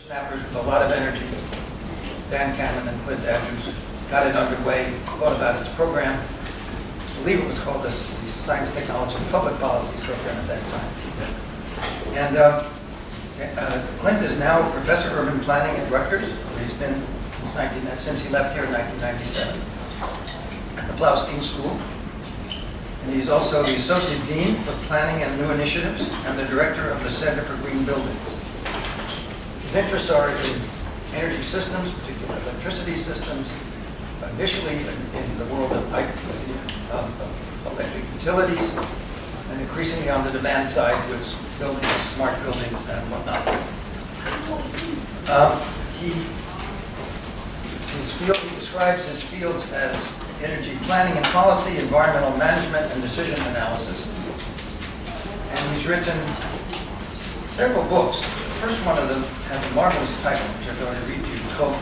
snappers with a lot of energy. Dan Cameron and Clint Andrews got it underway, thought about its program. I believe it was called the Science, Technology, and Public Policy program at that time. And Clint is now a professor of urban planning at Rutgers, where he's been since he left here in 1997 at the Bloustein School. And he's also the Associate Dean for Planning and New Initiatives and the Director of the Center for Green Buildings. His interests are in energy systems, particularly electricity systems, initially in the world of electric utilities, and increasingly on the demand side with buildings, smart buildings, and whatnot. He describes his fields as energy planning and policy, environmental management, and decision analysis. And he's written several books. The first one of them has a marvelous title, which I'm going to read to you. It's called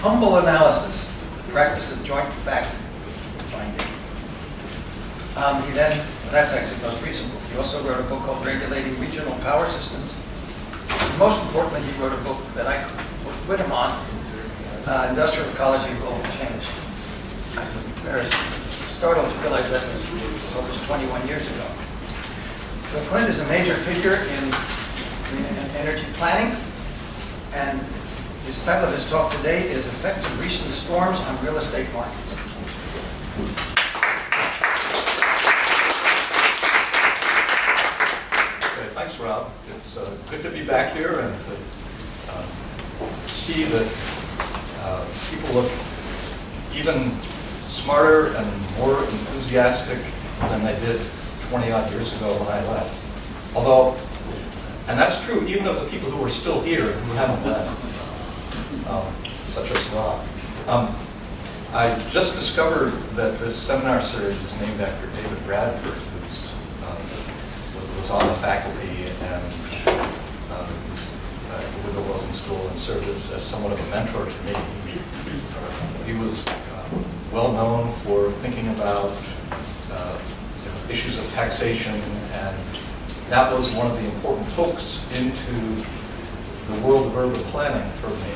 Humble Analysis, the Practice of Joint Fact Finding. That's actually the most recent book. He also wrote a book called Regulating Regional Power Systems. And most importantly, he wrote a book that I worked with him on, Industrial Ecology and Global Change. I was very startled to realize that was almost 21 years ago. So Clint is a major figure in energy planning, and his title of his talk today is Effects of Recent Storms on Real Estate Markets. Okay, thanks, Rob. It's good to be back here and to see that people look even smarter and more enthusiastic than they did 20-odd years ago when I left. Although, and that's true even of the people who are still here who haven't left, such as Rob. I just discovered that this seminar series is named after David Bradford, who was on the faculty and with the Wilson School and served as somewhat of a mentor to me. He was well known for thinking about issues of taxation, and that was one of the important hooks into the world of urban planning for me.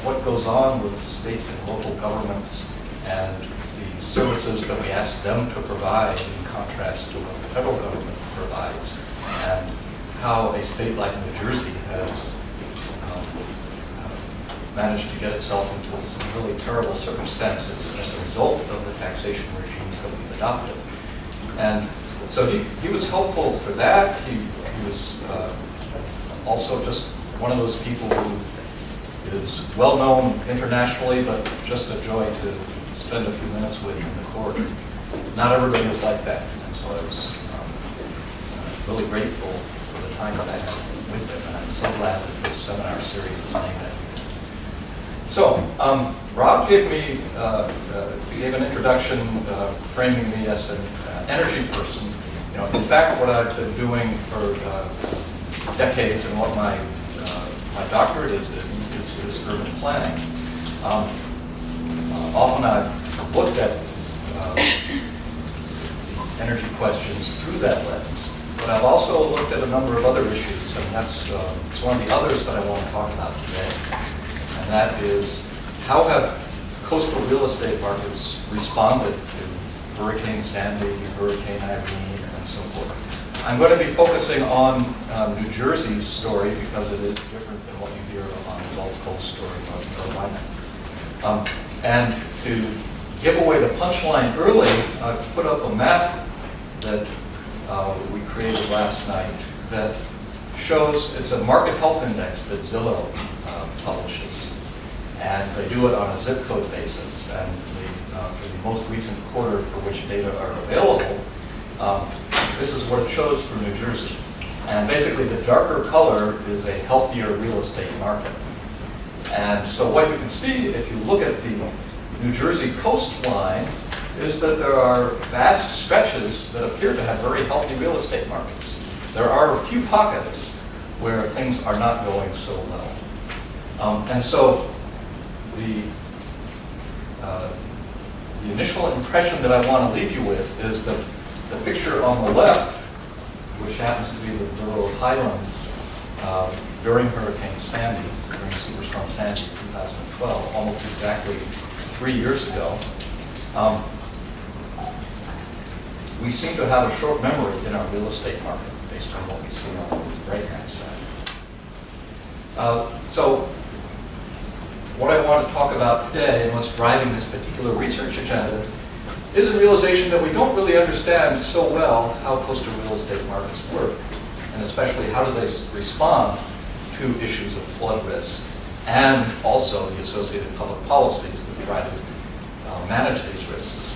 What goes on with state and local governments and the services that we ask them to provide in contrast to what the federal government provides, and how a state like New Jersey has managed to get itself into some really terrible circumstances as a result of the taxation regimes that we've adopted. And so he was helpful for that. He was also just one of those people who is well known internationally, but just a joy to spend a few minutes with in the court. Not everybody is like that, and so I was really grateful for the time that I had with him, and I'm so glad that this seminar series is named after him. So, Rob gave an introduction framing me as an energy person. You know, in fact, what I've been doing for decades and what my doctorate is urban planning. Often I've looked at energy questions through that lens, but I've also looked at a number of other issues, and that's it's one of the others that I want to talk about today. And that is, how have coastal real estate markets responded to Hurricane Sandy, Hurricane Irene, and so forth? I'm going to be focusing on New Jersey's story because it is different than what you hear on the Gulf Coast or North Carolina. And to give away the punchline early, I've put up a map that we created last night that shows, it's a market health index that Zillow publishes. And they do it on a zip code basis. And for the most recent quarter for which data are available, this is what it shows for New Jersey. And basically the darker color is a healthier real estate market. And so what you can see if you look at the New Jersey coastline is that there are vast stretches that appear to have very healthy real estate markets. There are a few pockets where things are not going so well. And so the initial impression that I want to leave you with is that the picture on the left, which happens to be the Borough of Highlands, during Hurricane Sandy, during Superstorm Sandy in 2012, almost exactly 3 years ago. We seem to have a short memory in our real estate market based on what we see on the right-hand side. So what I want to talk about today and what's driving this particular research agenda is a realization that we don't really understand so well how coastal real estate markets work, and especially how do they respond to issues of flood risk and also the associated public policies that try to manage these risks.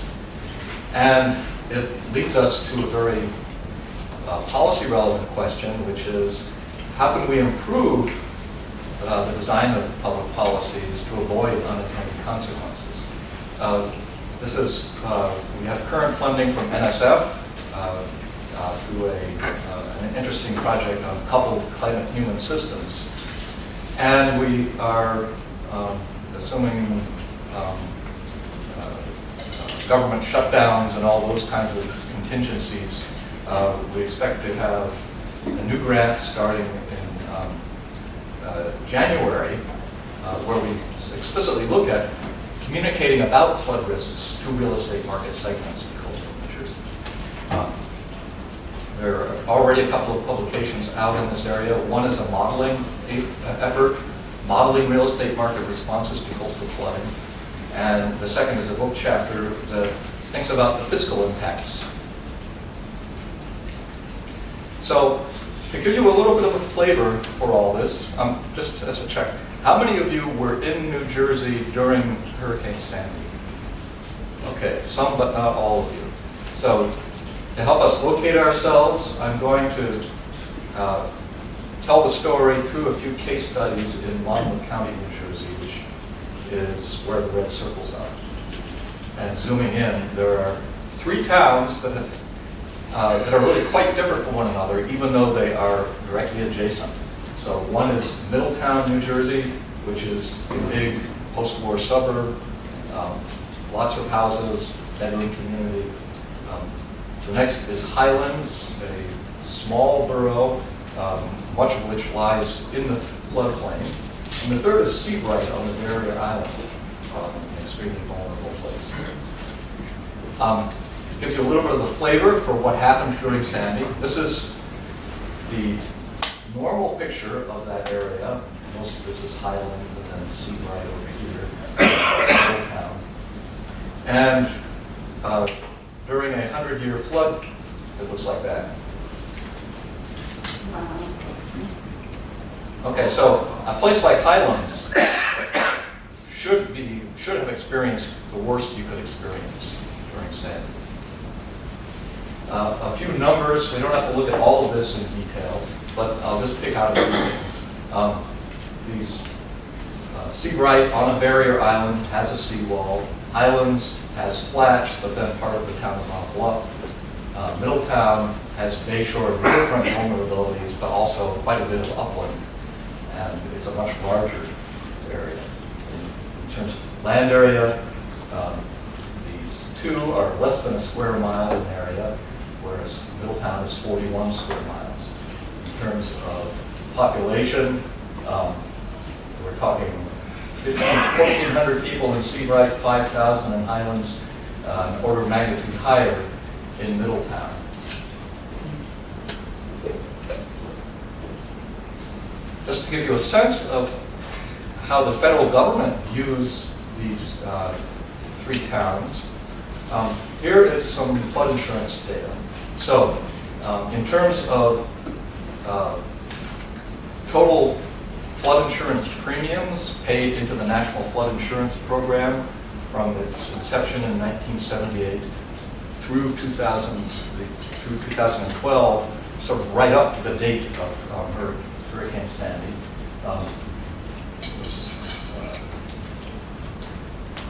And it leads us to a very policy-relevant question, which is how can we improve the design of public policies to avoid unintended consequences? This is, we have current funding from NSF through an interesting project on coupled climate-human systems. And we are assuming government shutdowns and all those kinds of contingencies. We expect to have a new grant starting in January, where we explicitly look at communicating about flood risks to real estate market segments in coastal New Jersey. There are already a couple of publications out in this area. One is a modeling effort, modeling real estate market responses to coastal flooding. And the second is a book chapter that thinks about the fiscal impacts. So, to give you a little bit of a flavor for all this, just as a check, how many of you were in New Jersey during Hurricane Sandy? Okay, some but not all of you. So, to help us locate ourselves, I'm going to tell the story through a few case studies in Monmouth County, New Jersey, which is where the red circles are. And zooming in, there are 3 towns that are really quite different from one another, even though they are directly adjacent. So one is Middletown, New Jersey, which is a big post-war suburb, lots of houses, bedroom community. The next is Highlands, a small borough, much of which lies in the floodplain. And the third is C-PREE on the Barrier Island, an extremely vulnerable place. Gives you a little bit of the flavor for what happened during Sandy. This is the normal picture of that area. Most of this is Highlands and then C-PREE over here, Middletown. And during a 100-year flood, it looks like that. Okay, so a place like Highlands should have experienced the worst you could experience during Sandy. A few numbers. We don't have to look at all of this in detail, but I'll just pick out a few things. C-PREE on a barrier island has a seawall. Highlands has flats, but then part of the town is on a bluff. Middletown has bayshore and riverfront vulnerabilities, but also quite a bit of upland, and it's a much larger area. In terms of land area, these 2 are less than a square mile in area, whereas Middletown is 41 square miles. In terms of population, we're talking 1,400 people in C-PREE, 5,000 in Highlands, an order of magnitude higher in Middletown. Just to give you a sense of how the federal government views these 3 towns, here is some flood insurance data. So, in terms of total flood insurance premiums paid into the National Flood Insurance Program from its inception in 1978 through 2012, sort of right up to the date of Hurricane Sandy.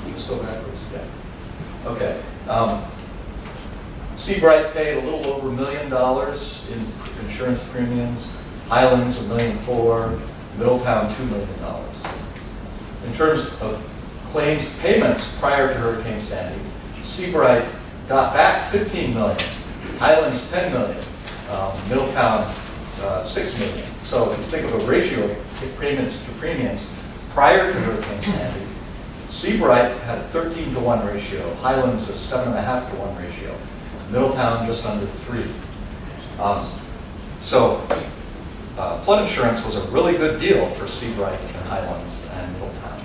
Let's go backwards. Yeah. Okay. C-PREE paid a little over $1 million in insurance premiums. Highlands $1.4 million. Middletown $2 million. In terms of claims payments prior to Hurricane Sandy, C-PREE got back $15 million. Highlands $10 million. Middletown $6 million. So if you think of a ratio of payments to premiums prior to Hurricane Sandy, Seabright had a 13-to-1 ratio, Highlands a 7.5-to-1 ratio, Middletown just under 3. So flood insurance was a really good deal for Seabright and Highlands and Middletown.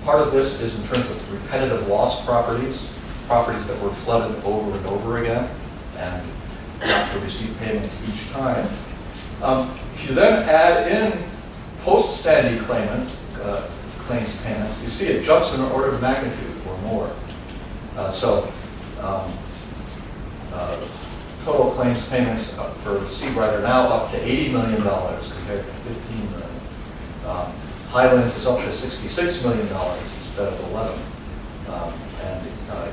Part of this is in terms of repetitive loss properties that were flooded over and over again and got to receive payments each time. If you then add in post-Sandy claims payments, you see it jumps in an order of magnitude or more. Total claims payments for Seabright are now up to $80 million compared to $15 million. Highlands is up to $66 million instead of 11. And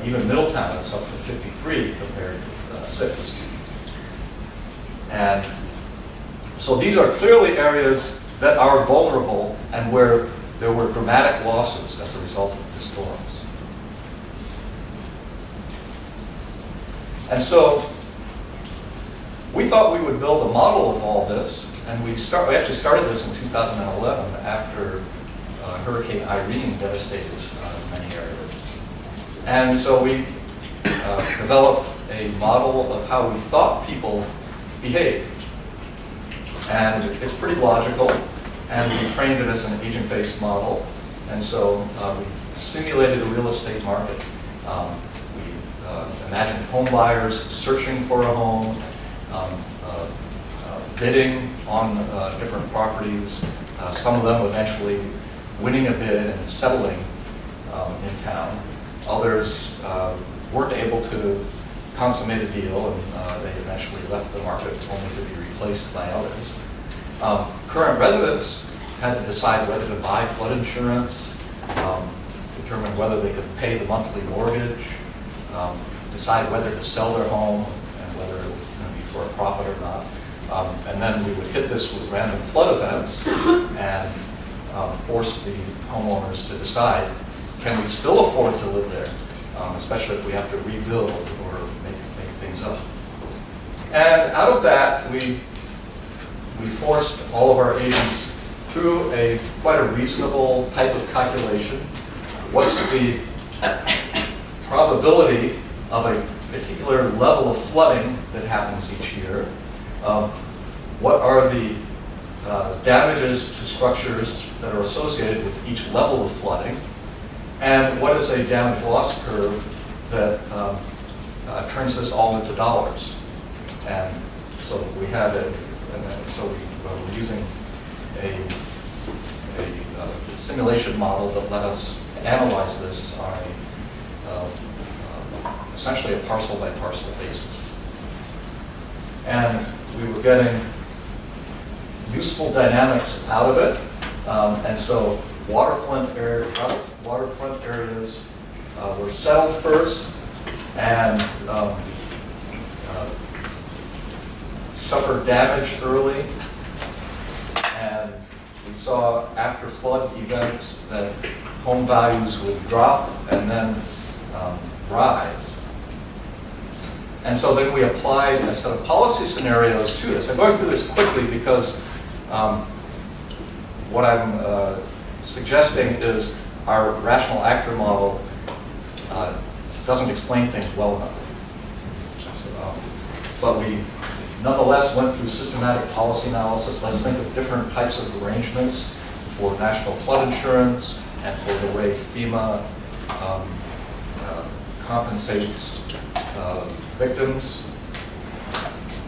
even Middletown is up to 53 compared to 6. And so these are clearly areas that are vulnerable and where there were dramatic losses as a result of the storms. And so we thought we would build a model of all this, and we actually started this in 2011 after Hurricane Irene devastated many areas. And so we developed a model of how we thought people behaved. And it's pretty logical, and we framed it as an agent-based model. And so we simulated a real estate market. We imagined home buyers searching for a home, bidding on different properties, some of them eventually winning a bid and settling in town. Others weren't able to consummate a deal, and they eventually left the market only to be replaced by others. Current residents had to decide whether to buy flood insurance, determine whether they could pay the monthly mortgage, decide whether to sell their home and whether it was going to be for a profit or not. And then we would hit this with random flood events and force the homeowners to decide, can we still afford to live there, especially if we have to rebuild or make things up. And out of that, we forced all of our agents through quite a reasonable type of calculation. What's the probability of a particular level of flooding that happens each year? What are the damages to structures that are associated with each level of flooding? And what is a damage loss curve that turns this all into dollars? And so we had so we were using a simulation model that let us analyze this on essentially a parcel by parcel basis. And we were getting useful dynamics out of it. And so waterfront areas were settled first and suffered damage early. And we saw after flood events that home values would drop and then rise. And so then we applied a set of policy scenarios to this. I'm going through this quickly because what I'm suggesting is our rational actor model doesn't explain things well enough. But we nonetheless went through systematic policy analysis. Let's think of different types of arrangements for national flood insurance and for the way FEMA compensates victims.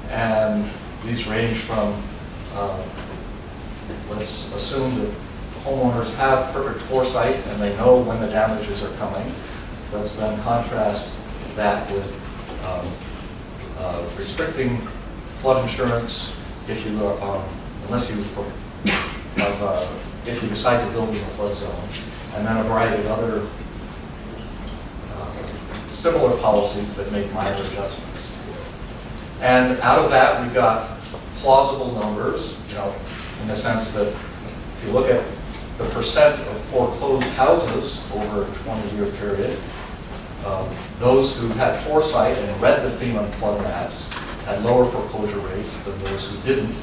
And these range from, let's assume that homeowners have perfect foresight and they know when the damages are coming. Let's then contrast that with restricting flood insurance if you if you decide to build in a flood zone, and then a variety of other similar policies that make minor adjustments. And out of that, we got plausible numbers, in the sense that if you look at the percent of foreclosed houses over a 20-year period, those who had foresight and read the FEMA flood maps had lower foreclosure rates than those who didn't.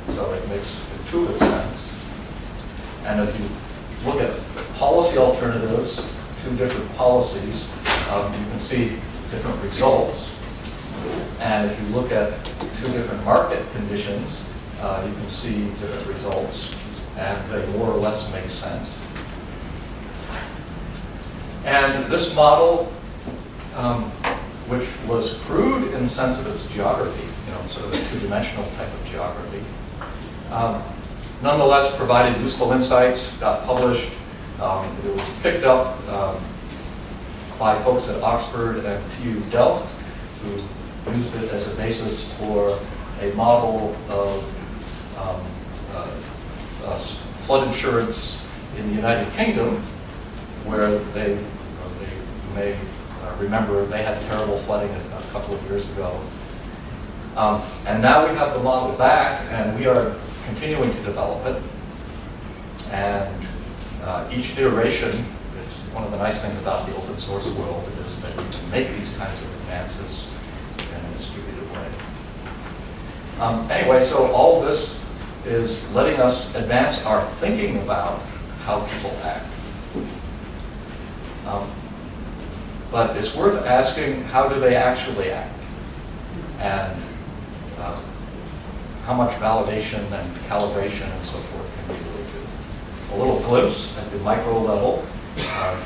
So it makes intuitive sense. And if you look at policy alternatives, two different policies, you can see different results. And if you look at two different market conditions, you can see different results, and they more or less make sense. And this model, which was crude in the sense of its geography, sort of a two-dimensional type of geography, nonetheless provided useful insights, got published. It was picked up by folks at Oxford and TU Delft, who used it as a basis for a model of flood insurance in the United Kingdom, where they may remember they had terrible flooding a couple of years ago. And now we have the model back, and we are continuing to develop it. And each iteration, it's one of the nice things about the open source world is that you can make these kinds of advances in a distributed way. Anyway, so all this is letting us advance our thinking about how people act. But it's worth asking, how do they actually act? And how much validation and calibration and so forth can we really do? A little glimpse at the micro level.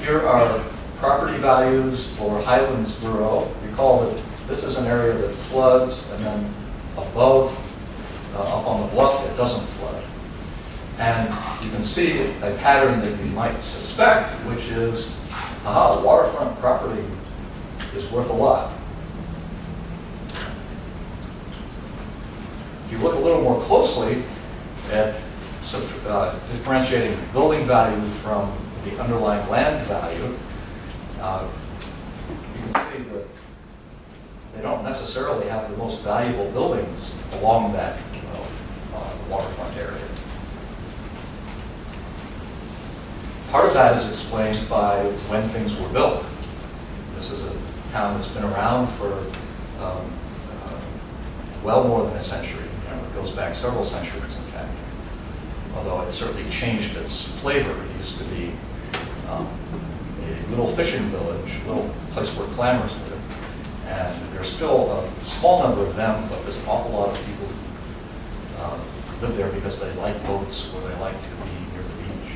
Here are property values for Highlands Borough. Recall that this is an area that floods, and then above, up on the bluff, it doesn't flood. And you can see a pattern that you might suspect, which is, waterfront property is worth a lot. If you look a little more closely at differentiating building value from the underlying land value, you can see that they don't necessarily have the most valuable buildings along that waterfront area. Part of that is explained by when things were built. This is a town that's been around for well more than a century. It goes back several centuries, in fact. Although it certainly changed its flavor. It used to be a little fishing village, a little place where clammers live. And there's still a small number of them, but there's an awful lot of people who live there because they like boats or they like to be near the beach.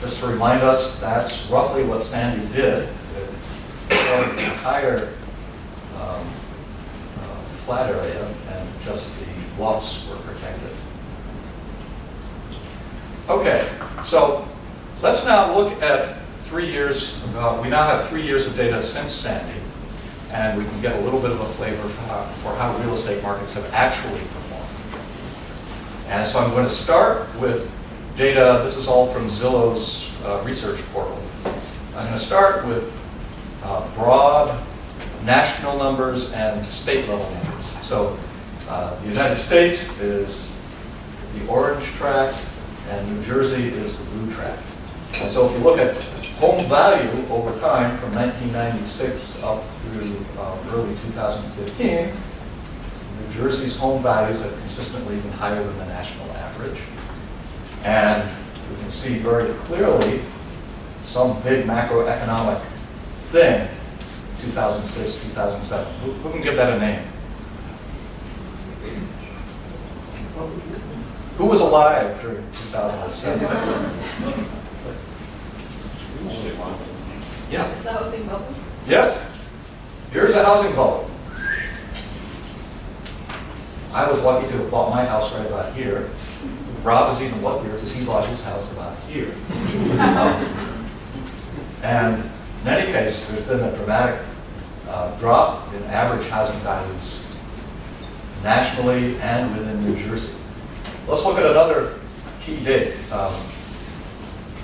Just to remind us, that's roughly what Sandy did. It covered the entire flat area, and just the bluffs were protected. Okay, so let's now look at 3 years. We now have 3 years of data since Sandy, and we can get a little bit of a flavor for how real estate markets have actually performed. And so I'm going to start with data. This is all from Zillow's research portal. I'm going to start with broad national numbers and state level numbers. So the United States is the orange track, and New Jersey is the blue track. And so if you look at home value over time from 1996 up through early 2015, New Jersey's home values have consistently been higher than the national average. And we can see very clearly some big macroeconomic thing, 2006, 2007. Who can give that a name? Who was alive during 2007? Yes. Is the housing bubble? Yes. Here's a housing bubble. I was lucky to have bought my house right about here. Rob is even luckier because he bought his house about here. And in any case, there's been a dramatic drop in average housing values nationally and within New Jersey. Let's look at another key date.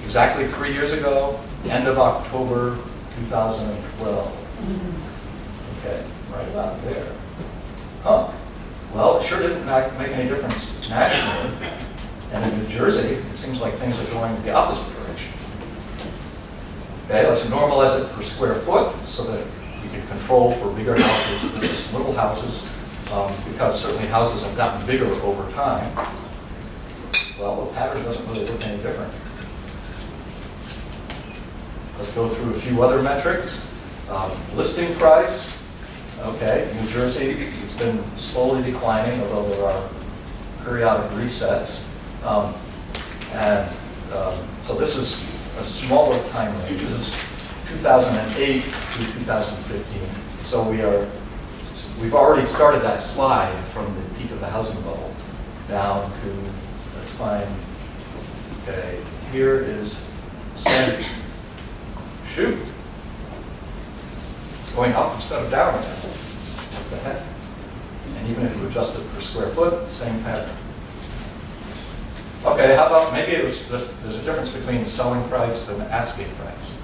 Exactly 3 years ago, end of October 2012. Okay, right about there. Huh. Well, it sure didn't make any difference nationally. And in New Jersey, it seems like things are going the opposite direction. Okay, let's normalize it per square foot so that we can control for bigger houses versus little houses, because certainly houses have gotten bigger over time. Well, the pattern doesn't really look any different. Let's go through a few other metrics. Listing price. Okay, New Jersey has been slowly declining, although there are periodic resets. So this is a smaller time range. This is 2008 to 2015. So we've already started that slide from the peak of the housing bubble down to, let's find, okay, here is Sandy. Shoot. It's going up instead of down again. What the heck? And even if you adjust it per square foot, same pattern. Okay, how about maybe there's a difference between selling price and asking price.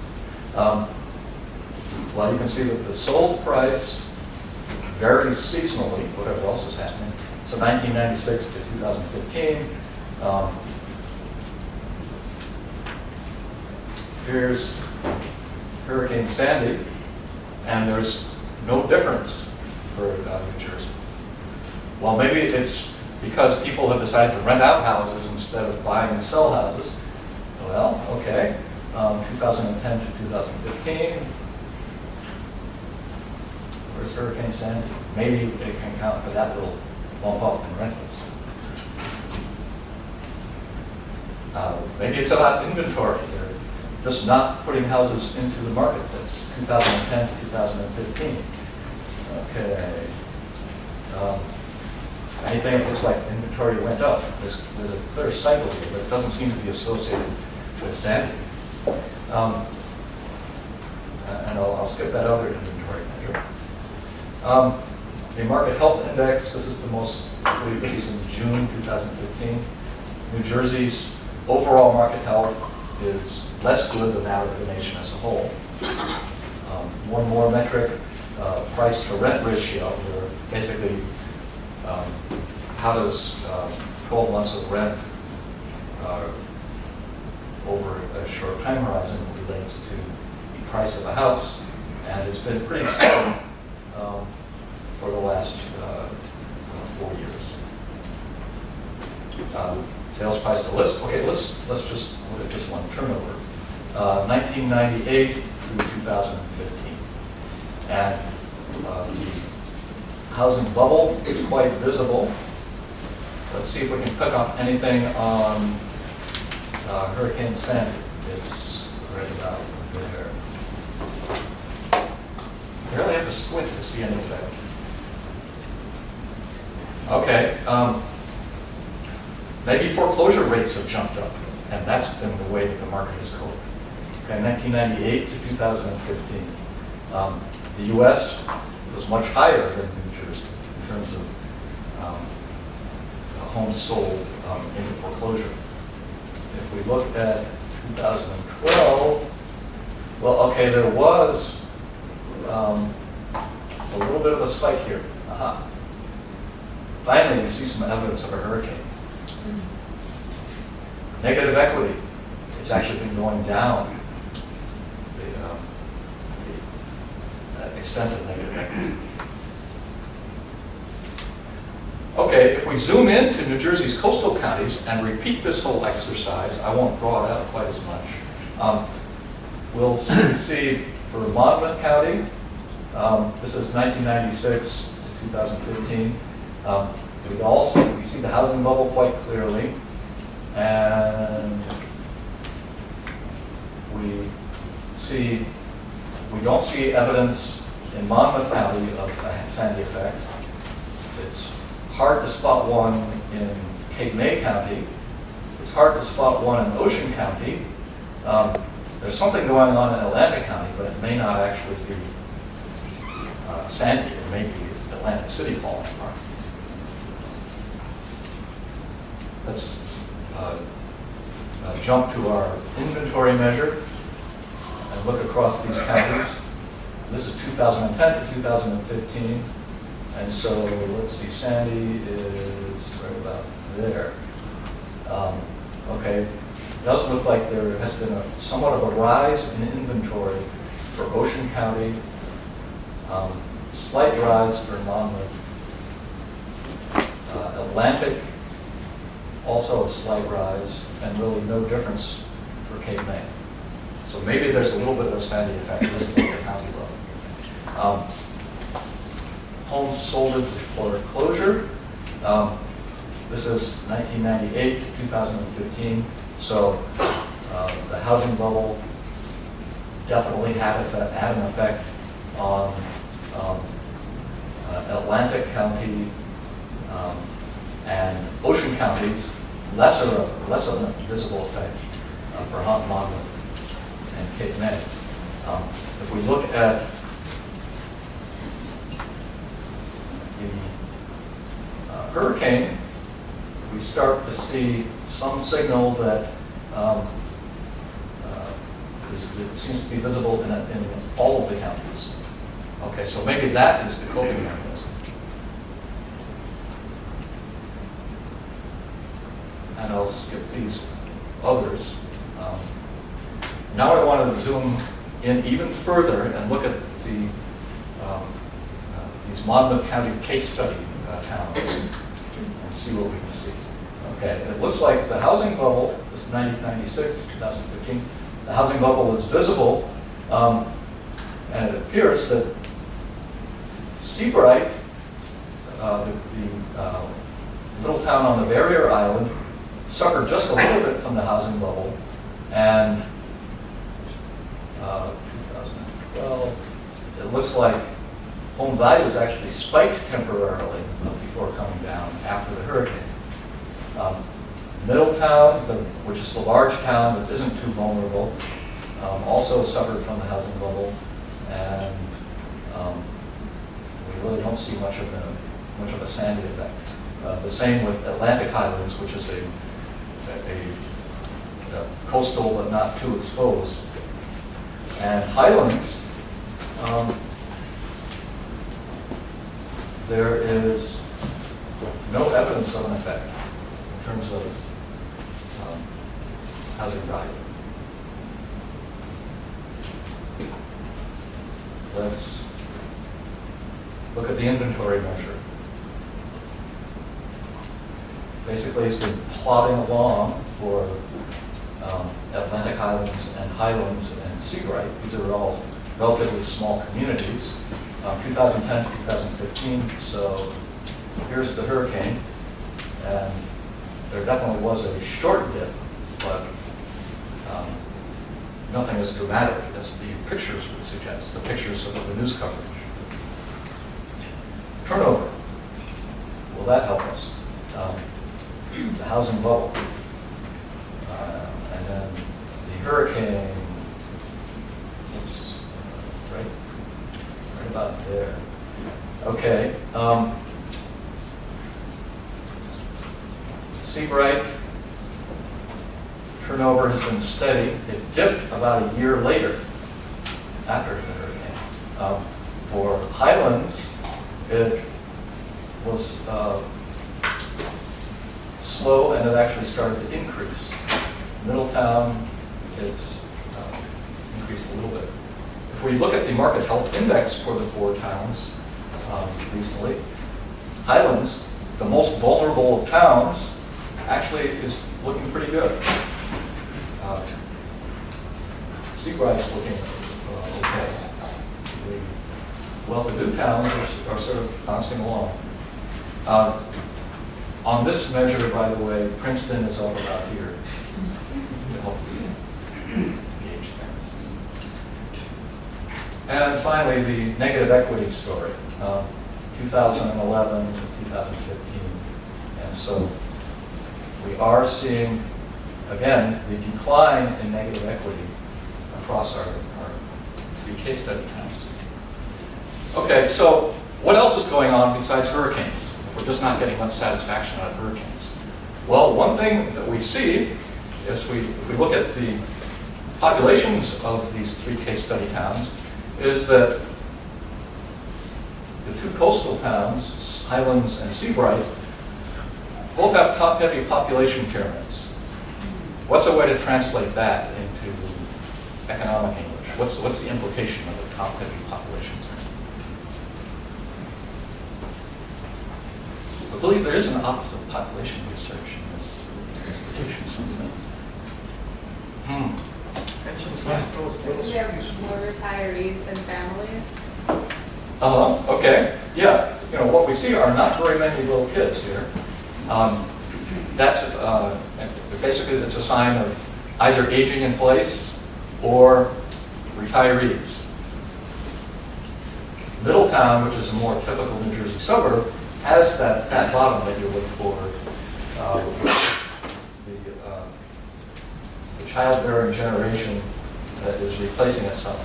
Well, you can see that the sold price varies seasonally, whatever else is happening. So 1996 to 2015. Here's Hurricane Sandy, and there's no difference for New Jersey. Well, maybe it's because people have decided to rent out houses instead of buying and sell houses. Well, okay, 2010 to 2015. Where's Hurricane Sandy? Maybe it can count for that little bump up in rentals. Maybe it's about inventory. They're just not putting houses into the marketplace, 2010 to 2015. Okay. Anything that looks like inventory went up. There's a clear cycle here, but it doesn't seem to be associated with Sandy. And I'll skip that other inventory measure. The market health index, this is the most, I believe this is in June 2015. New Jersey's overall market health is less good than that of the nation as a whole. One more metric, price to rent ratio, where basically how does 12 months of rent over a short time horizon relate to the price of a house? And it's been pretty steady for the last 4 years. Sales price to list. Okay, let's just look at this one, turnover. 1998 through 2015. And the housing bubble is quite visible. Let's see if we can pick up anything on Hurricane Sandy. It's right about there. You really have to squint to see any effect. Okay, maybe foreclosure rates have jumped up, and that's been the way that the market has coped. Okay, 1998 to 2015. The U.S. was much higher than New Jersey in terms of homes sold into foreclosure. If we look at 2012, well, okay, there was a little bit of a spike here. Aha. Finally, we see some evidence of a hurricane. Negative equity, it's actually been going down. The extent of negative equity. Okay, if we zoom into New Jersey's coastal counties and repeat this whole exercise, I won't draw it out quite as much. We'll see for Monmouth County, this is 1996 to 2015. We see the housing bubble quite clearly, and we don't see evidence in Monmouth County of a Sandy effect. It's hard to spot one in Cape May County. It's hard to spot one in Ocean County. There's something going on in Atlantic County, but it may not actually be Sandy. It may be Atlantic City falling apart. Let's jump to our inventory measure and look across these counties. This is 2010 to 2015. And so let's see, Sandy is right about there. Okay, does look like there has been somewhat of a rise in inventory for Ocean County, slight rise for Monmouth. Atlantic, also a slight rise, and really no difference for Cape May. So maybe there's a little bit of a Sandy effect visible at the county level. Homes sold into foreclosure. This is 1998 to 2015. So the housing bubble definitely had an effect on Atlantic County and Ocean counties, less of a visible effect for Monmouth and Cape May. If we look at the hurricane, we start to see some signal that it seems to be visible in all of the counties. Okay, so maybe that is the coping mechanism. And I'll skip these others. Now I want to zoom in even further and look at these Monmouth County case study towns and see what we can see. Okay, it looks like the housing bubble, this is 1996 to 2015, the housing bubble is visible, and it appears that C-PREE, the little town on the barrier island, suffered just a little bit from the housing bubble, and 2012, it looks like home values actually spiked temporarily before coming down after the hurricane. Middletown, which is the large town that isn't too vulnerable, also suffered from the housing bubble, and we really don't see much of a Sandy effect. The same with Atlantic Highlands, which is a coastal but not too exposed. And Highlands, there is no evidence of an effect in terms of housing value. Let's look at the inventory measure. Basically, it's been plodding along for Atlantic Highlands and Highlands and C-PREE. These are all relatively small communities. 2010 to 2015, so here's the hurricane, and there definitely was a short dip, but nothing as dramatic as the pictures would suggest, the pictures of the news coverage. Turnover, will that help us? The housing bubble, and then the hurricane, oops, right about there. Okay. C-PREE turnover has been steady. It dipped about a year later after the hurricane. For Highlands, it was slow, and it actually started to increase. Middletown, it's increased a little bit. If we look at the market health index for the four towns recently, Highlands, the most vulnerable of towns, actually is looking pretty good. C-PREE is looking okay. The well-to-do towns are sort of bouncing along. On this measure, by the way, Princeton is all about here to help you gauge things. And finally, the negative equity story, 2011 to 2015. And so we are seeing, again, the decline in negative equity across our three case study towns. Okay, so what else is going on besides hurricanes? We're just not getting much satisfaction out of hurricanes. Well, one thing that we see is if we look at the populations of these three case study towns, is that the two coastal towns, Highlands and C-PREE, both have top-heavy population pyramids. what's a way to translate that into economic English? What's the implication of a top-heavy population? I believe there is an Office of Population Research in this institution. Pensions, Yeah. hospitals, We have more retirees than families. Okay. Yeah. What we see are not very many little kids here. That's basically it's a sign of either aging in place or retirees. Middletown, which is a more typical New Jersey suburb, has that fat bottom that you look for. The childbearing generation that is replacing itself.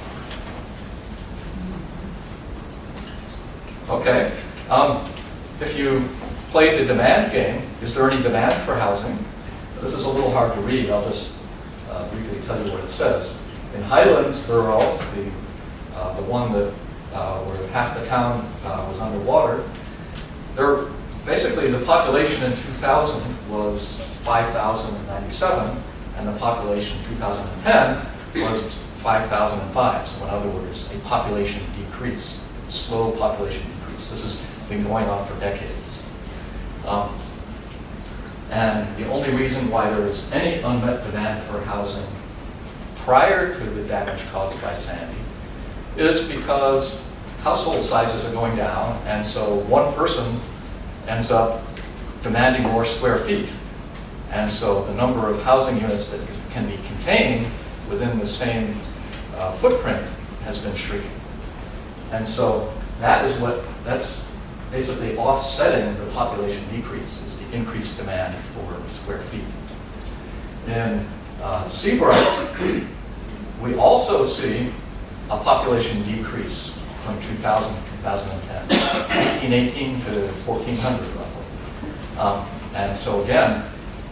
Okay. If you play the demand game, is there any demand for housing? This is a little hard to read. I'll just briefly tell you what it says. In Highlands Borough, the one that where half the town was underwater, basically the population in 2000 was 5,097, and the population in 2010 was 5,005. So in other words, a population decrease, slow population decrease. This has been going on for decades. And the only reason why there is any unmet demand for housing prior to the damage caused by Sandy is because household sizes are going down, and so one person ends up demanding more square feet. And so the number of housing units that can be contained within the same footprint has been shrinking. And so that's basically offsetting the population decrease, is the increased demand for square feet. In C-PREE, we also see a population decrease from 2000 to 2010, 1818 to 1400 roughly. And so again,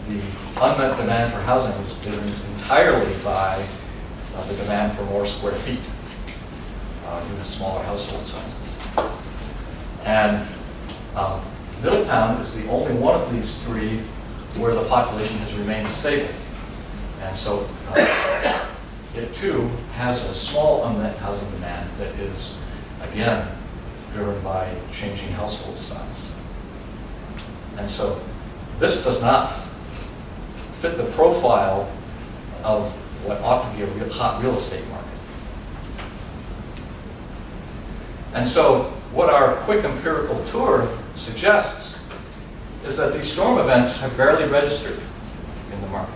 the unmet demand for housing is driven entirely by the demand for more square feet due to smaller household sizes. And Middletown is the only one of these three where the population has remained stable. And so it too has a small unmet housing demand that is, again, driven by changing household size. And so this does not fit the profile of what ought to be a hot real estate market. And so what our quick empirical tour suggests is that these storm events have barely registered in the market.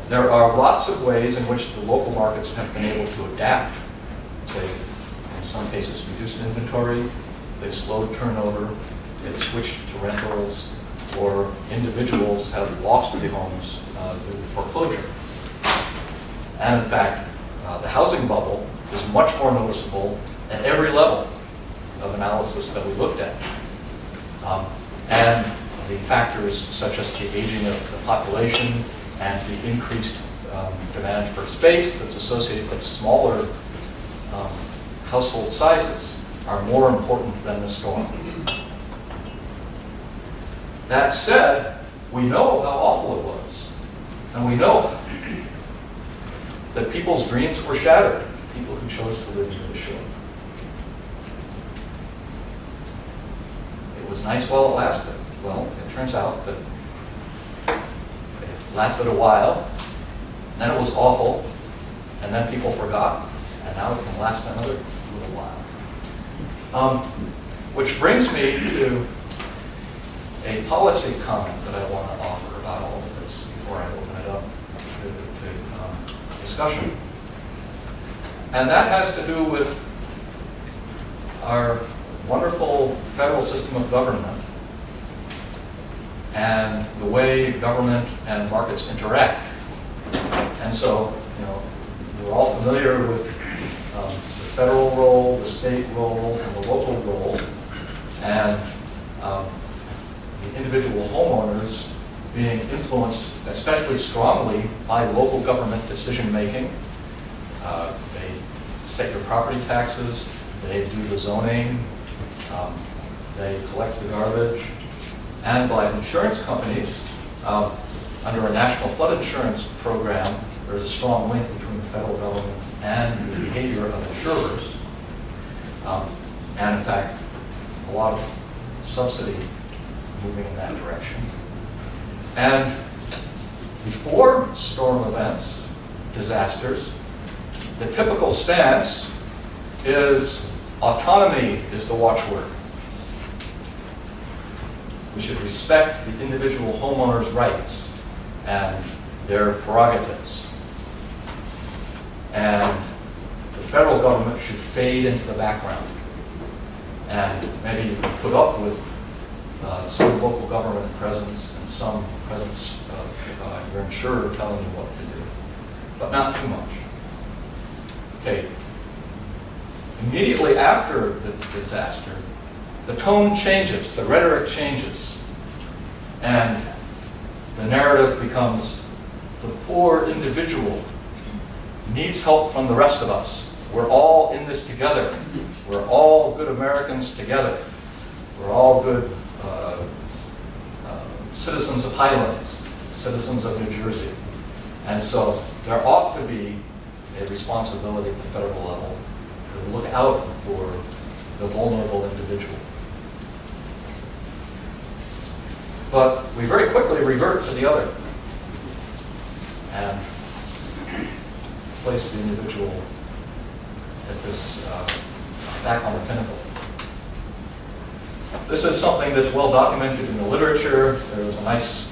There are lots of ways in which the local markets have been able to adapt. They've, in some cases, reduced inventory, they've slowed turnover, they've switched to rentals, or individuals have lost their homes due to foreclosure. And in fact, the housing bubble is much more noticeable at every level of analysis that we looked at. And the factors such as the aging of the population and the increased demand for space that's associated with smaller household sizes are more important than the storm. That said, we know how awful it was. And we know that people's dreams were shattered, people who chose to live near the shore. It was nice while it lasted. Well, it turns out that it lasted a while, then it was awful, and then people forgot, and now it can last another little while. Which brings me to a policy comment that I want to offer about all of this before I open it up to discussion. And that has to do with our wonderful federal system of government and the way government and markets interact. And so, we're all familiar with the federal role, the state role, and the local role, and the individual homeowners being influenced especially strongly by local government decision-making. They set your property taxes, they do the zoning, they collect the garbage, and by insurance companies under a national flood insurance program, there's a strong link between the federal government and the behavior of insurers. And in fact, a lot of subsidy moving in that direction. And before storm events, disasters, the typical stance is autonomy is the watchword. We should respect the individual homeowner's rights and their prerogatives. And the federal government should fade into the background. And maybe you can put up with some local government presence and some presence of your insurer telling you what to do, but not too much. Okay. Immediately after the disaster, the tone changes, the rhetoric changes, and the narrative becomes the poor individual needs help from the rest of us. We're all in this together. We're all good Americans together. We're all good citizens of Highlands, citizens of New Jersey. And so there ought to be a responsibility at the federal level to look out for the vulnerable individual. But we very quickly revert to the other and place the individual at this back on the pinnacle. This is something that's well documented in the literature. There was a nice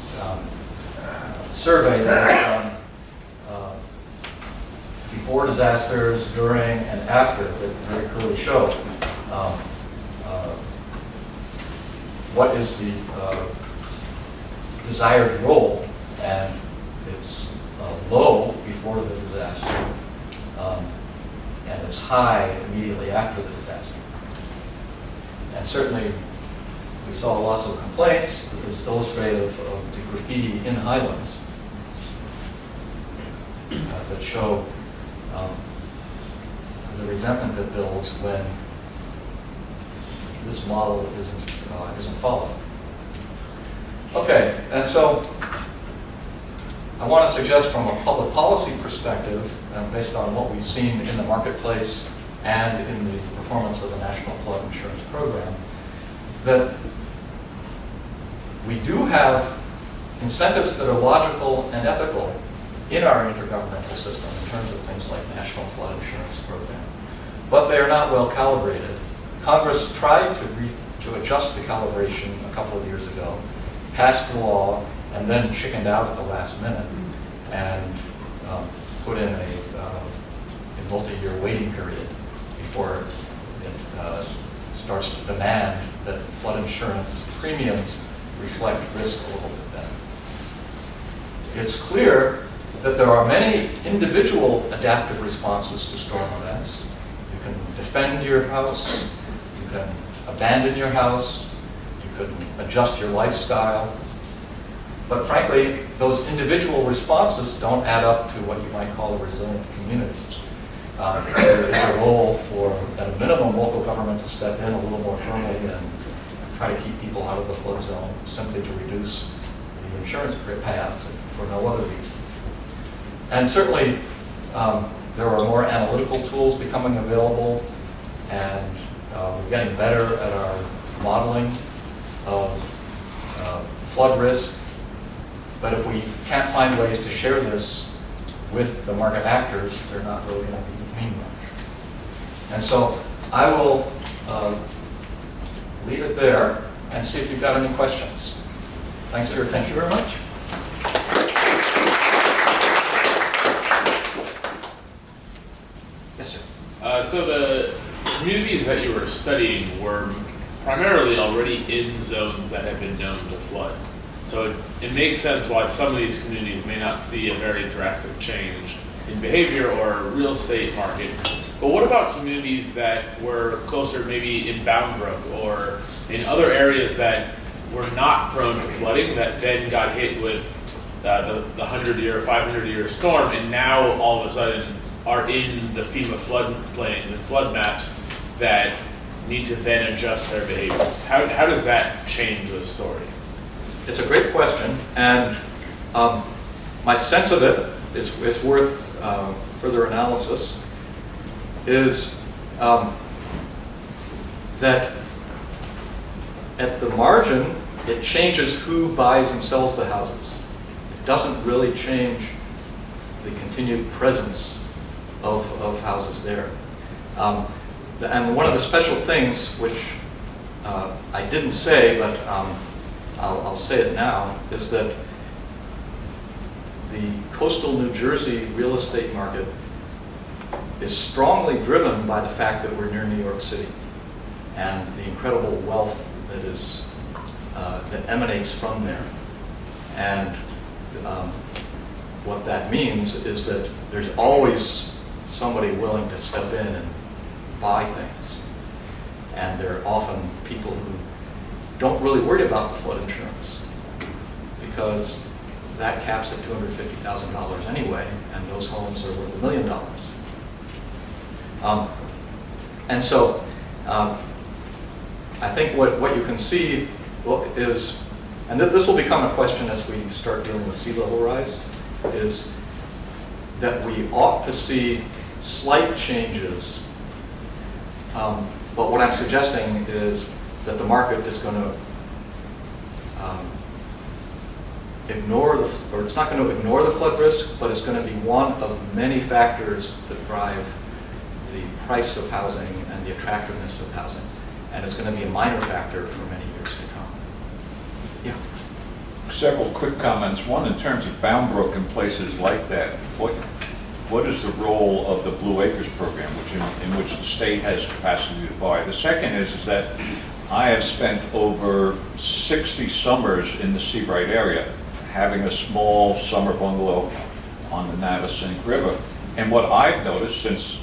survey that was done before disasters, during, and after that very clearly showed what is the desired role, and it's low before the disaster, and it's high immediately after the disaster. And certainly, we saw lots of complaints. This is illustrative of the graffiti in Highlands that show the resentment that builds when this model isn't followed. Okay, and so I want to suggest from a public policy perspective, based on what we've seen in the marketplace and in the performance of the National Flood Insurance Program, that we do have incentives that are logical and ethical in our intergovernmental system in terms of things like the National Flood Insurance Program. But they are not well calibrated. Congress tried to adjust the calibration a couple of years ago, passed the law, and then chickened out at the last minute and put in a multi-year waiting period before it starts to demand that flood insurance premiums reflect risk a little bit better. It's clear that there are many individual adaptive responses to storm events. You can defend your house, you can abandon your house, you can adjust your lifestyle. But frankly, those individual responses don't add up to what you might call a resilient community. There is a role for, at a minimum, local government to step in a little more firmly and try to keep people out of the flood zone simply to reduce the insurance payouts for no other reason. And certainly, there are more analytical tools becoming available, and we're getting better at our modeling of flood risk. But if we can't find ways to share this with the market actors, they're not really going to mean much. And so I will leave it there and see if you've got any questions. Thanks for your attention very much. Yes, sir. So the communities that you were studying were primarily already in zones that have been known to flood. So it makes sense why some of these communities may not see a very drastic change in behavior or real estate market. But what about communities that were closer, maybe in Boundbrook or in other areas that were not prone to flooding, that then got hit with the 100-year, 500-year storm, and now all of a sudden are in the FEMA floodplains and flood maps that need to then adjust their behaviors? How does that change the story? It's a great question, and My sense of it is worth further analysis, is that at the margin, it changes who buys and sells the houses. It doesn't really change the continued presence of houses there. And one of the special things, which I didn't say, but I'll say it now, is that the coastal New Jersey real estate market is strongly driven by the fact that we're near New York City and the incredible wealth that is that emanates from there. And what that means is that there's always somebody willing to step in and buy things. And there are often people who don't really worry about the flood insurance because that caps at $250,000 anyway, and those homes are worth $1 million. And so I think what you can see is, and this will become a question as we start dealing with sea level rise, is that we ought to see slight changes. But what I'm suggesting is that the market is going to it's not going to ignore the flood risk, but it's going to be one of many factors that drive the price of housing and the attractiveness of housing. And it's going to be a minor factor for many years to come. Yeah. Several quick comments. One, in terms of Bound Brook and places like that, what is the role of the Blue Acres program, in which the state has capacity to buy? The second is that I have spent over 60 summers in the Seabright area, having a small summer bungalow on the Navasink River. And what I've noticed since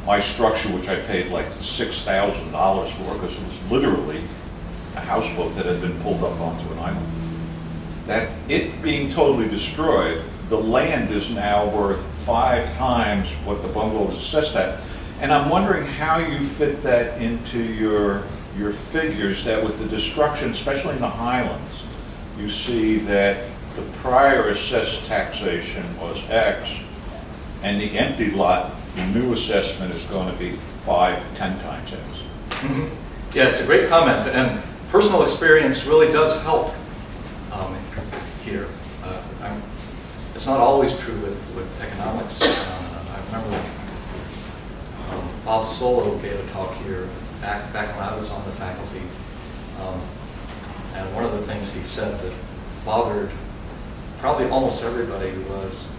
my structure, which I paid like $6,000 for, because it was literally a houseboat that had been pulled up onto an island, that it being totally destroyed, the land is now worth 5 times what the bungalow was assessed at. And I'm wondering how you fit that into your figures, that with the destruction, especially in the Highlands, you see that the prior assessed taxation was X, and the empty lot, the new assessment is going to be 5-10 times X. Mm-hmm. Yeah, it's a great comment, and personal experience really does help here. It's not always true with economics. I remember Bob Solo gave a talk here back when I was on the faculty, and one of the things he said that bothered probably almost everybody was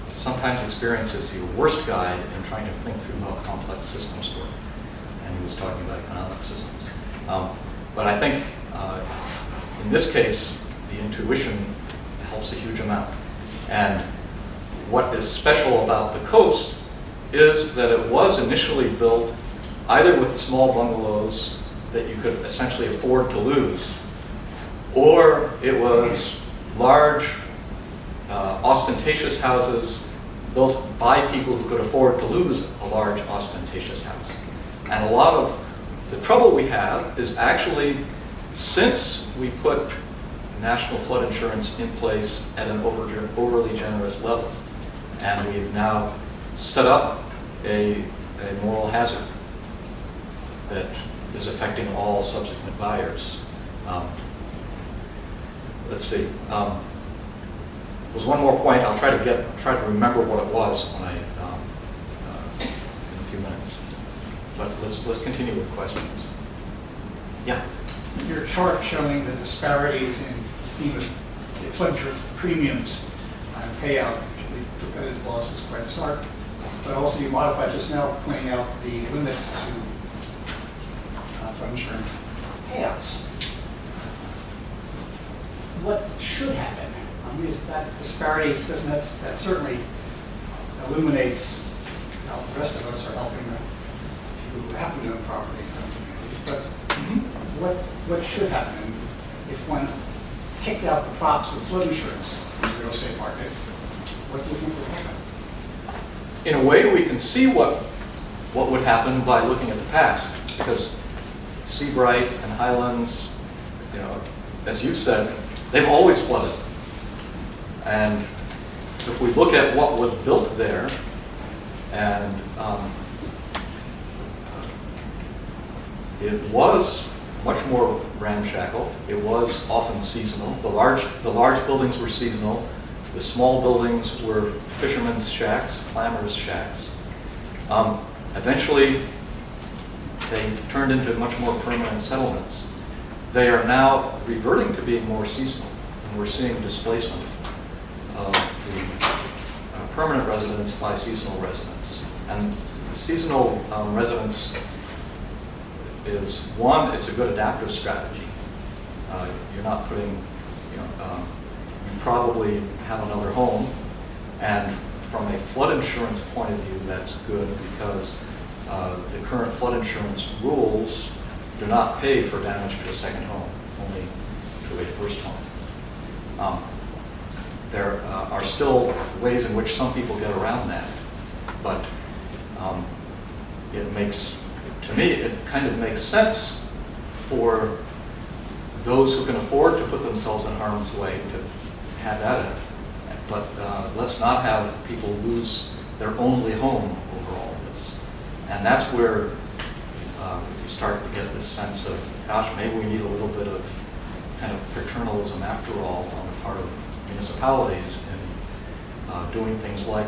sometimes experience is your worst guide in trying to think through how complex systems work. And he was talking about economic systems. But I think in this case, the intuition helps a huge amount. And what is special about the coast is that it was initially built either with small bungalows that you could essentially afford to lose, or it was large, ostentatious houses built by people who could afford to lose a large, ostentatious house. And a lot of the trouble we have is actually, since we put national flood insurance in place at an overly generous level, and we've now set up a moral hazard that is affecting all subsequent buyers. Let's see. There's one more point. I'll try to remember what it was when in a few minutes. But let's continue with questions. Yeah. Your chart showing the disparities in FEMA flood insurance premiums and payouts, the competitive loss was quite stark. But also you modified just now, pointing out the limits to flood insurance payouts. What should happen? I mean, that disparity, that certainly illuminates how the rest of us are helping the people who happen to own property in some communities. But what should happen if one kicked out the props of flood insurance in the real estate market? What do you think would happen? In a way, we can see what would happen by looking at the past, because Seabright and Highlands, as you've said, they've always flooded. And if we look at what was built there, and it was much more ramshackle. It was often seasonal. The large buildings were seasonal. The small buildings were fishermen's shacks, clammers' shacks. Eventually, they turned into much more permanent settlements. They are now reverting to being more seasonal, and we're seeing displacement of the permanent residents by seasonal residents. And seasonal residents is one, it's a good adaptive strategy. You're not putting, you probably have another home, and from a flood insurance point of view, that's good because the current flood insurance rules do not pay for damage to a second home, only to a first home. There are still ways in which some people get around that, but it makes, to me, it kind of makes sense for those who can afford to put themselves in harm's way to have that in it. But let's not have people lose their only home over all of this. And that's where you start to get this sense of, gosh, maybe we need a little bit of kind of paternalism after all on the part of municipalities in doing things like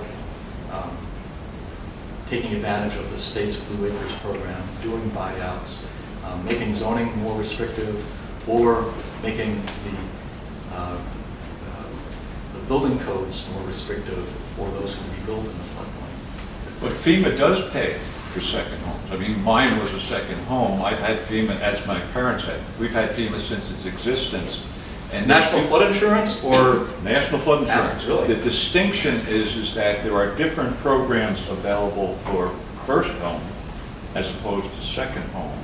taking advantage of the state's Blue Acres program, doing buyouts, making zoning more restrictive, or making the building codes more restrictive for those who rebuild in the floodplain. But FEMA does pay for second homes. I mean, mine was a second home. I've had FEMA, as my parents had. We've had FEMA since its existence. And National Flood Insurance or? National Flood Insurance. Really? The distinction is that there are different programs available for first home as opposed to second home.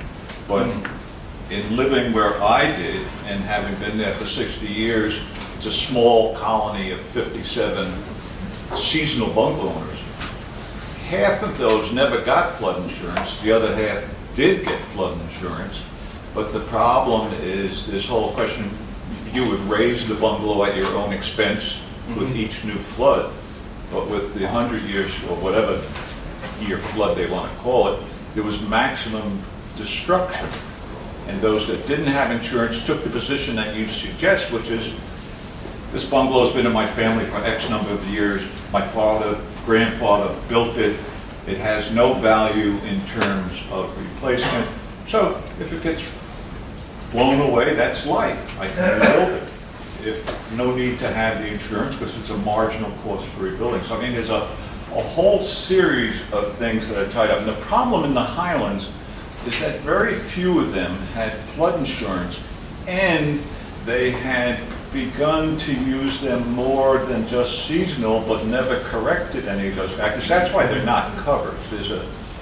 But in living where I did and having been there for 60 years, it's a small colony of 57 seasonal bungalow owners. Half of those never got flood insurance. The other half did get flood insurance. But the problem is this whole question, you would raise the bungalow at your own expense with each new flood. But with the 100 years or whatever year flood they want to call it, there was maximum destruction. And those that didn't have insurance took the position that you suggest, which is, this bungalow's been in my family for X number of years. My father, grandfather built it. It has no value in terms of replacement. So if it gets blown away, that's life. I can rebuild it. If no need to have the insurance because it's a marginal cost for rebuilding. So I mean, there's a whole series of things that are tied up. And the problem in the Highlands is that very few of them had flood insurance, and they had begun to use them more than just seasonal, but never corrected any of those factors. That's why they're not covered.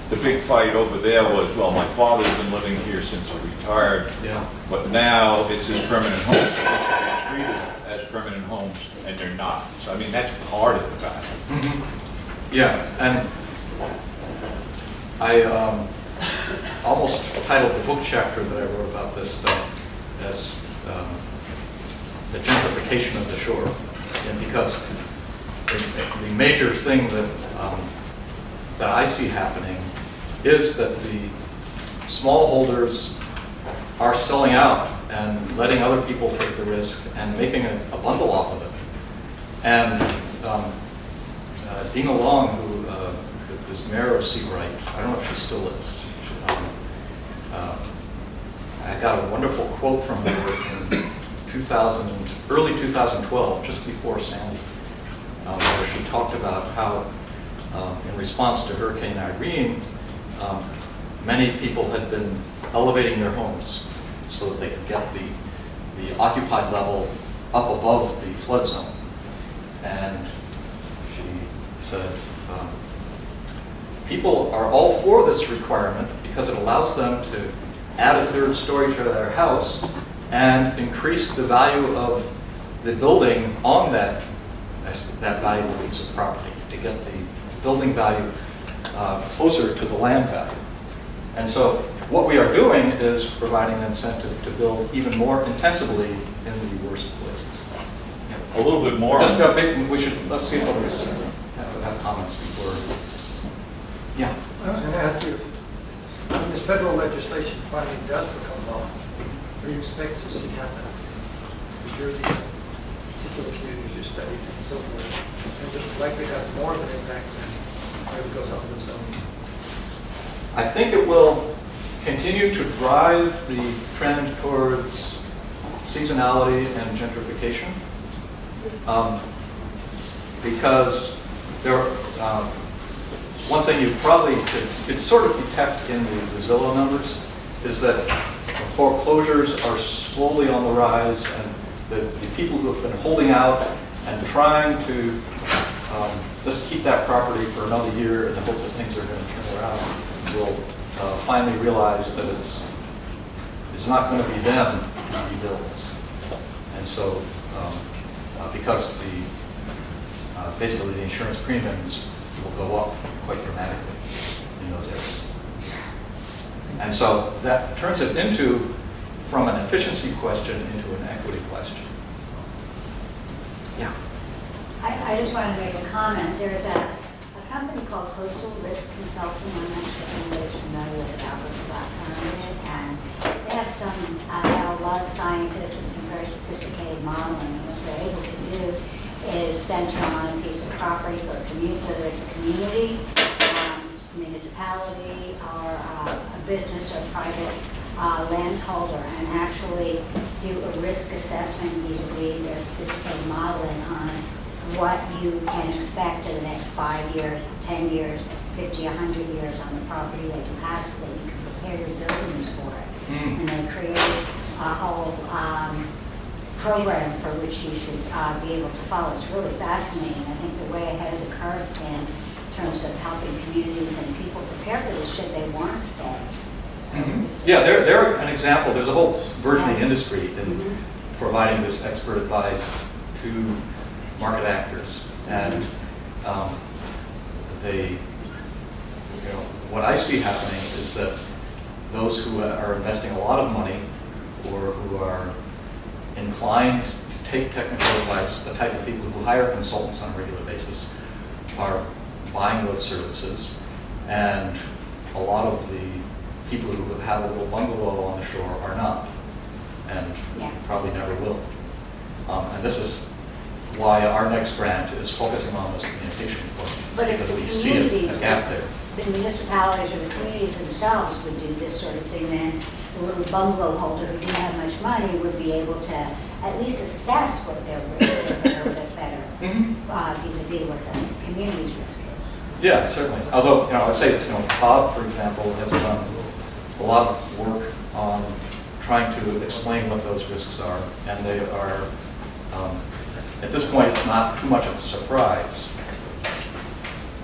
The big fight over there was, well, my father's been living here since he retired, but now it's his permanent home. So they should be treated as permanent homes, and they're not. So I mean, that's part of the battle. Yeah, and I almost titled the book chapter that I wrote about this stuff as the gentrification of the shore, and because the major thing that I see happening is that the smallholders are selling out and letting other people take the risk and making a bundle off of it. And Dina Long, who is mayor of C-PREE, I don't know if she still is. I got a wonderful quote from her in early 2012, just before Sandy, where she talked about how, in response to Hurricane Irene, many people had been elevating their homes so that they could get the occupied level up above the flood zone. And she said, people are all for this requirement because it allows them to add a third story to their house and increase the value of the building on that valuable piece of property to get the building value closer to the land value. And so what we are doing is providing an incentive to build even more intensively in the worst places. a little bit more. Just, on- we should, let's see if others have comments before. Yeah. I was going to ask you, when this federal legislation finally does become law, what do you expect to see happen? New Jersey, particular communities you studied and so forth, is it likely to have more of an impact than whatever goes on in the zone? I think it will continue to drive the trend towards seasonality and gentrification. Because there, one thing you probably could sort of detect in the Zillow numbers is that foreclosures are slowly on the rise, and the people who have been holding out and trying to just keep that property for another year in the hope that things are going to turn around will finally realize that it's not going to be them who rebuilds. And so, because basically the insurance premiums will go up quite dramatically in those areas. And so that turns it into, from an efficiency question, into an equity question. Yeah. I just wanted to make a comment. There's a company called Coastal Risk Consulting. I'm not sure if anybody's familiar with Adaptability, and they have a lot of scientists and some very sophisticated modeling. And what they're able to do is center on a piece of property for a community, whether it's a community, municipality, or a business or private landholder, and actually do a risk assessment vis-a-vis their sophisticated modeling on what you can expect in the next 5 years, 10 years, 50, 100 years on the property that you have, so that you can prepare your buildings for it. And they created a whole program for which you should be able to follow. It's really fascinating. I think they're way ahead of the curve in terms of helping communities and people prepare for this should they want to stay. Yeah, they're an example. There's a whole burgeoning industry in providing this expert advice to market actors, and what I see happening is that those who are investing a lot of money or who are inclined to take technical advice, the type of people who hire consultants on a regular basis, are buying those services, and a lot of the people who have a little bungalow on the shore are not, and probably never will. And this is why our next grant is focusing on this communication point, because we see a gap there. The municipalities or the communities themselves would do this sort of thing, then the little bungalow holder who didn't have much money would be able to at least assess what their risk is a little bit better vis-a-vis what the community's risk is. Yeah, certainly. Although, I'd say, Bob, for example, has done a lot of work on trying to explain what those risks are, and they are, at this point, it's not too much of a surprise.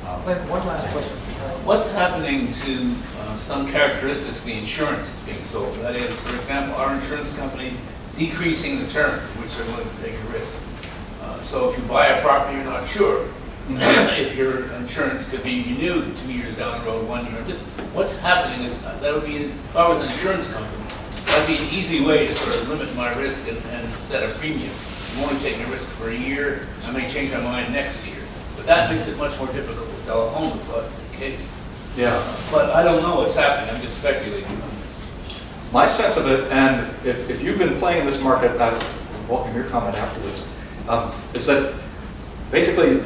One last question. What's happening to some characteristics of the insurance that's being sold? That is, for example, are insurance companies decreasing the term in which they're willing to take a risk? So if you buy a property, you're not sure if your insurance could be renewed 2 years down the road, 1 year. Just what's happening is that would be, if I was an insurance company, that'd be an easy way to sort of limit my risk and set a premium. I'm only taking a risk for a year. I may change my mind next year. But that makes it much more difficult to sell a home if that's the case. Yeah. But I don't know what's happening. I'm just speculating on this. My sense of it, and if you've been playing in this market, I welcome your comment afterwards, is that basically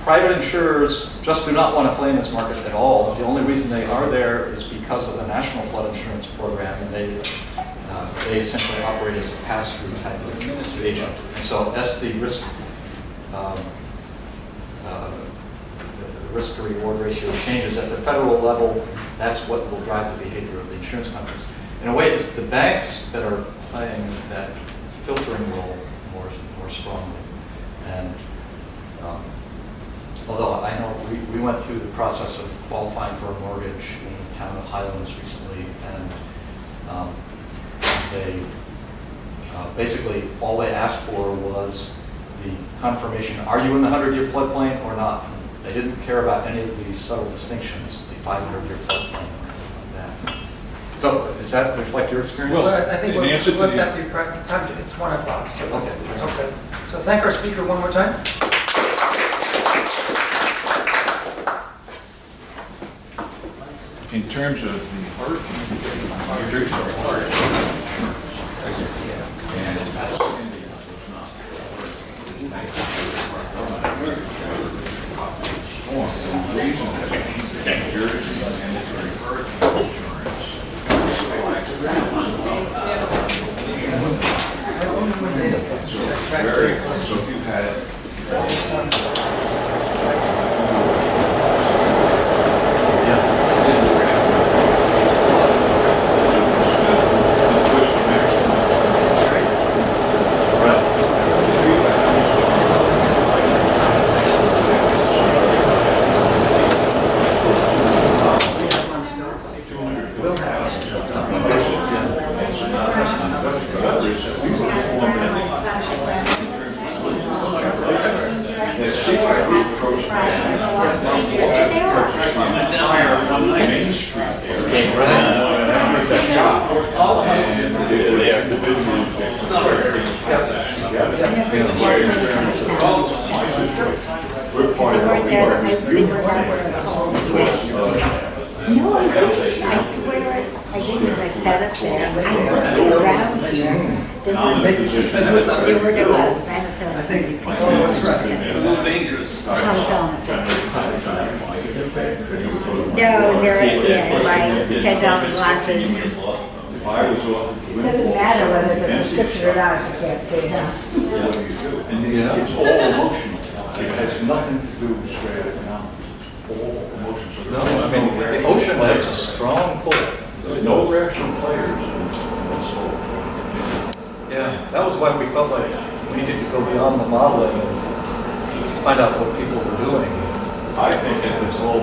private insurers just do not want to play in this market at all. The only reason they are there is because of the National Flood Insurance Program, and they essentially operate as a pass-through type of agent. And so as the risk to reward ratio changes at the federal level, that's what will drive the behavior of the insurance companies. In a way, it's the banks that are playing that filtering role more strongly. And although I know we went through the process of qualifying for a mortgage in the town of Highlands recently, and they basically all they asked for was the confirmation, are you in the 100-year floodplain or not? They didn't care about any of these subtle distinctions, the 500-year floodplain or anything like that. So, does that reflect your experience? Well, But I think in answer to what the- that be, time, it's 1 o'clock, so. Okay. Okay. So thank our speaker one more time. In terms of the so if you had We have one still. We'll have one still. Main Street No, I didn't. I swear I didn't, because I sat up there. I looked around here. There was glasses. I have a feeling somebody picked Oh, them up. that's right. Just It's a little dangerous. how I fell on it. No, they're, my $10 glasses. Doesn't matter whether they're prescription or not, if you can't see it. And it's all emotional. It has nothing to do with straight economics. It's all emotions. So No, there's I mean, no the ocean has a strong pull. There's no rational players. Yeah, that was why we felt like we needed to go beyond the modeling and just find out what people were doing. I think that it's all